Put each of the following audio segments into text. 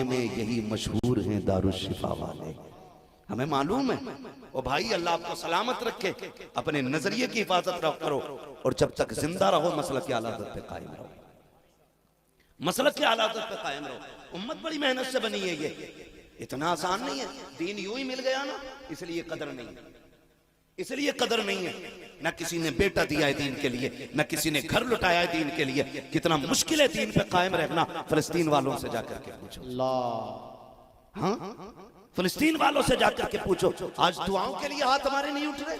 زمانے میں یہی مشہور ہیں دارالشفا والے. ہمیں معلوم ہے. اور بھائی اللہ آپ کو سلامت رکھے, اپنے نظریے کی حفاظت کرو, اور جب تک زندہ رہو مسلک کی اعلیٰ حضرت پہ قائم رہو, مسلک کی اعلیٰ حضرت پہ قائم رہو. امت بڑی محنت سے بنی ہے, یہ اتنا آسان نہیں ہے. دین یوں ہی مل گیا نا, اس لیے قدر نہیں ہے, اس لیے قدر نہیں ہے. نہ کسی نے بیٹا دیا ہے دین کے لیے, نہ کسی نے گھر لٹایا ہے دین کے لیے. کتنا مشکل ہے دین پہ قائم رہنا. فلسطین والوں سے جا کر کے پوچھو, ہاں فلسطین والوں سے جا کر کے پوچھو. آج دعاؤں کے لیے ہاتھ ہمارے نہیں اٹھ رہے.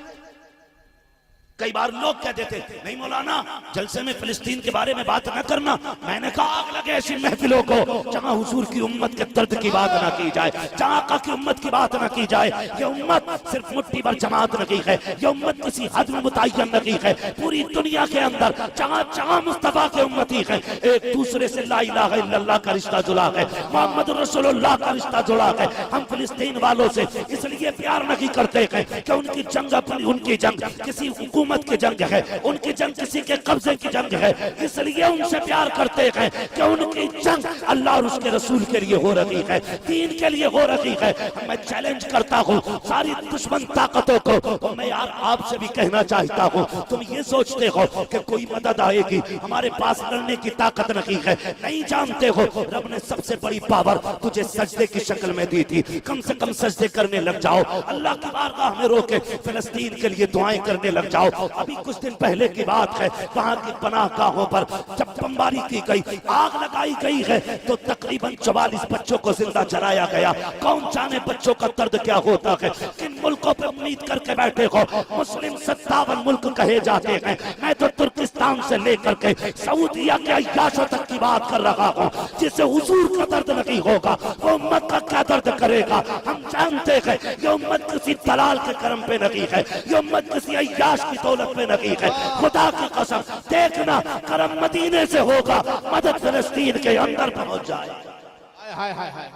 کئی بار لوگ کہتے تھے نہیں مولانا جلسے میں فلسطین کے بارے میں بات نہ کرنا. میں نے کہا آگ لگے ایسی محفلوں کو جہاں حضور کی امت کے درد کی بات نہ کی جائے, جہاں آقا کی امت کی بات نہ کی جائے. یہ امت صرف مٹھی بھر جماعت نہیں ہے, یہ امت کسی حد میں متعین نہیں ہے. پوری دنیا کے اندر جہاں جہاں مصطفیٰ کے امتی ہے, ایک دوسرے سے لا الہ الا اللہ کا رشتہ جڑا ہے, محمد رسول اللہ کا رشتہ جڑا ہے. ہم فلسطین والوں سے اس لیے پیار نہیں کرتے ہیں کہ ان کی جنگ ان کی جنگ کسی حکومت کی جنگ ہے, ان کی جنگ کسی کے قبضے کی جنگ ہے. اس لیے ان سے پیار کرتے ہیں کہ ان کی جنگ اللہ اور اس کے رسول کے لیے ہو رہی ہے, دین کے لیے ہو رہی ہے. میں چیلنج کرتا ہوں ساری دشمن طاقتوں کو, اور میں یار آپ سے بھی کہنا چاہتا ہوں, تم یہ سوچتے ہو کہ کوئی مدد آئے گی, ہمارے پاس لڑنے کی طاقت نہیں ہے. نہیں جانتے ہو رب نے سب سے بڑی پاور تجھے سجدے کی شکل میں دی تھی. کم سے کم سجدے کرنے لگ جاؤ, اللہ کی بارگاہ میں رو کے فلسطین کے لیے دعائیں کرنے لگ جاؤ. ابھی کچھ دن پہلے کی بات ہے, وہاں کی پناہ گاہوں پر جب بمباری کی گئی, آگ لگائی گئی ہے, تو تقریباً 44 بچوں کو زندہ جلایا گیا. کون جانے بچوں کا درد کیا ہوتا ہے. کن ملکوں پہ امید کر کے بیٹھے ہو؟ مسلم 57 ملک کہے جاتے ہیں. میں تو ترکستان سے لے کر کے سعودیہ کے عیاشوں تک کی بات کر رہا ہوں. جسے حضور کا درد نہیں ہوگا وہ امت کا کیا درد کرے گا. ہم جانتے ہیں یہ امت کسی دلال کے کرم پہ نہیں ہے, یہ امت کسی عیاش کی دولت میں نہیں ہے. خدا کی قسم دیکھنا کرم مدینے سے ہوگا, مدد فلسطین کے اندر پہنچ جائے.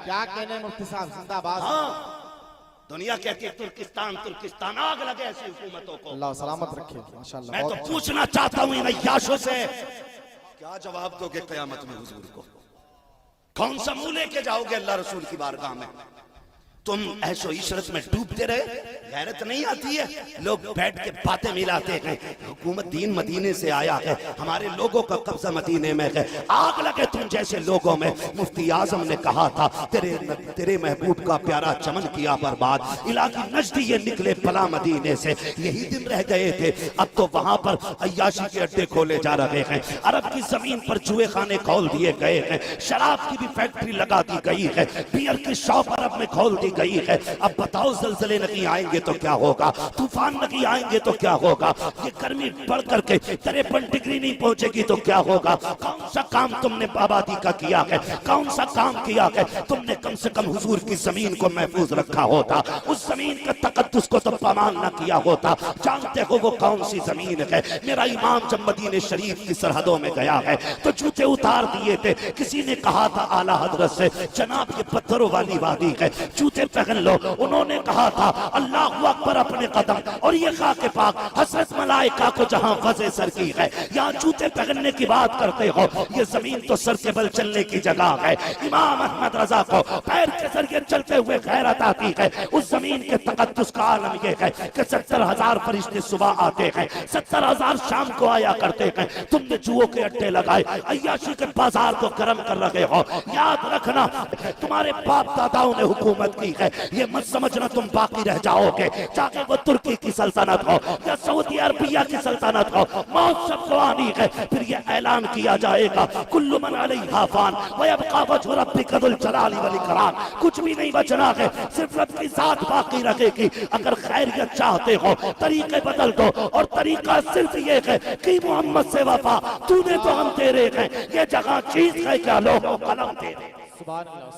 کیا کہنے مفتی صاحب, زندہ باد. دنیا کہتی ہے ترکستان ترکستان, آگ لگے ایسی حکومتوں کو. اللہ سلامت رکھے. ماشاءاللہ. میں تو پوچھنا چاہتا ہوں ان عیاشوں سے, کیا جواب دو گے قیامت میں حضور کو؟ کون سا منہ لے کے جاؤ گے اللہ رسول کی بارگاہ میں؟ تم عیش و عشرت میں ڈوبتے رہے, غیرت نہیں آتی ہے. لوگ بیٹھ کے باتیں ملاتے ہیں, حکومت دین مدینے سے آیا ہے, ہمارے لوگوں کا قبضہ مدینے میں ہے. آگ لگے تم جیسے لوگوں میں. مفتی اعظم نے کہا تھا تیرے محبوب کا پیارا چمن کیا برباد, علاقی نجدی یہ نکلے پلا مدینے سے. یہی دن رہ گئے تھے, اب تو وہاں پر عیاشی کے اڈے کھولے جا رہے ہیں. عرب کی زمین پر جوئے خانے کھول دیے گئے ہیں, شراب کی بھی فیکٹری لگا دی گئی ہے, بیئر کی شاپ عرب میں کھول دی گئی ہے. اب بتاؤ زلزلے نہیں آئیں گے تو کیا ہوگا, طوفان نہیں آئیں گے تو کیا ہوگا, یہ گرمی بڑھ کر کے 53 ڈگری نہیں پہنچے گی تو کیا ہوگا. کون سا کام تم نے آبادی کا کیا ہے, کون سا کام کیا ہے. تم نے کم سے کم حضور کی زمین کو محفوظ رکھا ہوتا, اس زمین کا تقدس کو تو پامال نہ کیا ہوتا. جانتے ہو وہ کون سی زمین ہے؟ میرا امام جب مدینہ شریف کی سرحدوں میں گیا ہے تو جوتے اتار دیے تھے. کسی نے کہا تھا اعلیٰ حضرت سے, جناب یہ پتھروں والی وادی ہے, جوتے پہن لو. انہوں نے کہا تھا اللہ اکبر اپنے قدم, اور یہ خاک پاک حضرت ملائکہ کو جہاں وضع سر کی ہے, یہاں جوتے پہننے کی بات کرتے ہو. یہ زمین تو سر کے بل چلنے کی جگہ ہے. امام احمد رضا کو پیر کے ذریعے چلتے ہوئے غیرت آتی ہے. اس زمین کے تقدس کا عالم یہ ہے کہ 70,000 فرشتے صبح آتے ہیں, 70,000 شام کو آیا کرتے ہیں. تم نے جوؤں کے اڈے لگائے, عیاشی کے بازار کو گرم کر رہے ہو. یاد رکھنا تمہارے باپ داداؤں نے حکومت کی ہے, یہ مت سمجھنا تم باقی رہ جاؤ گے. چاہے وہ ترکی کی سلطنت ہو یا سعودی عربیہ کی سلطنت ہو, موت سب کو آنی ہے. پھر یہ اعلان کیا جائے گا کل من علیہا فان ویبقی وجہ ربک ذو الجلال والاکرام. کچھ بھی نہیں بچنا ہے, صرف رب کی ذات باقی رہے گی. اگر خیریت چاہتے ہو طریقے بدل دو, اور طریقہ صرف یہ ہے کہ محمد سے وفا, تو نے تو ہم تیرے ہیں. یہ جگہ چیز ہے کیا, لوگ قلم تیرے. سبحان اللہ.